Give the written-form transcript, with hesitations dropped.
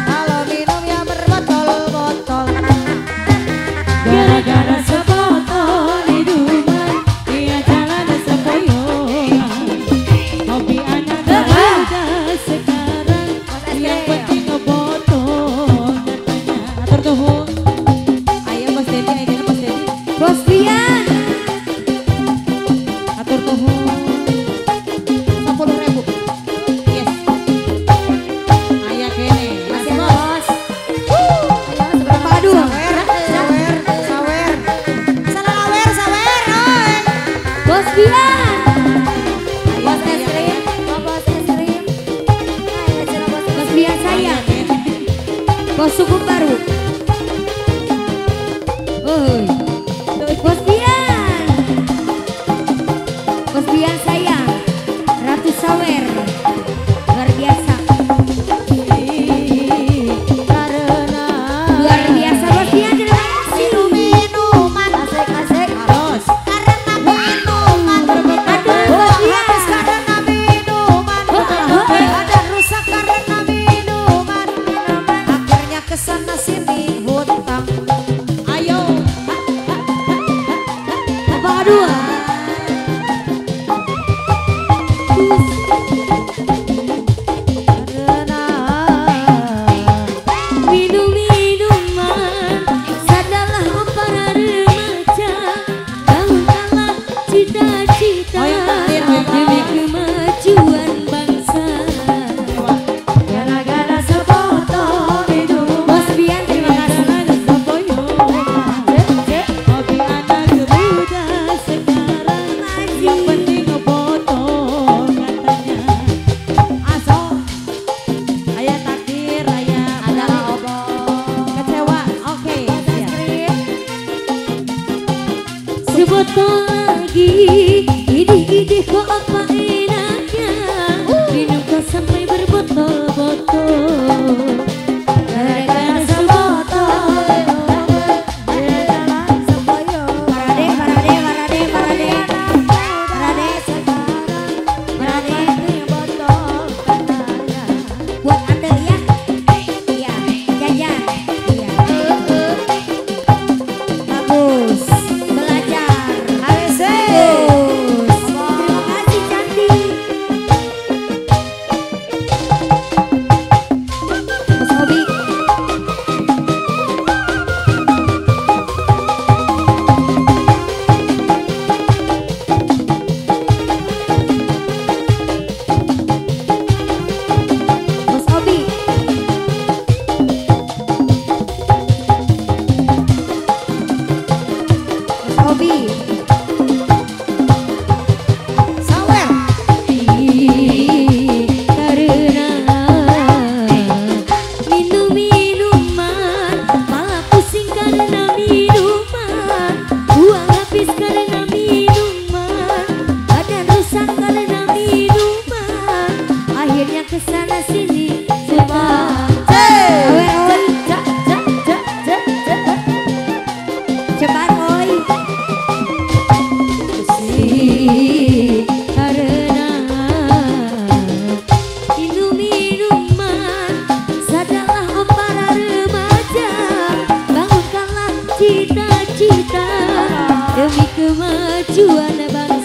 Kalau minum ya Bian saya, bos suku baru. Bos Bian, bos Bian saya, Ratu Sawer, luar biasa. Luar biasa bos Bian, terima kasih. Minuman asik-asik harus karena minuman Aduh bos Bian, karena minuman ada rusak karena minuman akhirnya kesana sini hutang ayo apa kedua? Minum-minuman sadalah para remaja, bangunkanlah cita-cita demi kemajuan bangsa. gara-gara sefoto itu Bos Bian terima kasih. hobi anak muda sekarang yang penting foto katanya aso ayah takdir ayah ada obong kecewa oke siap. Sebotol lagi, idih-idih kok apa enaknya, minum kok sampai berbotol-botol. Gara-gara sebotol. Buat Anda ya. Iya, jajan. Iya. Bagus. Belajar. ABC. Bagus. Terima kasih cantik. Mas Obi. Mas Obi. Mas Obi. Sawer Karena minum-minuman, malah pusing karena minuman, buang habis karena minuman, badan rusak karena minuman, akhirnya kesana sini hutang. Cepat oi. Karena minum-minuman sadalah para remaja, bangunkanlah cita-cita demi kemajuan bangsa.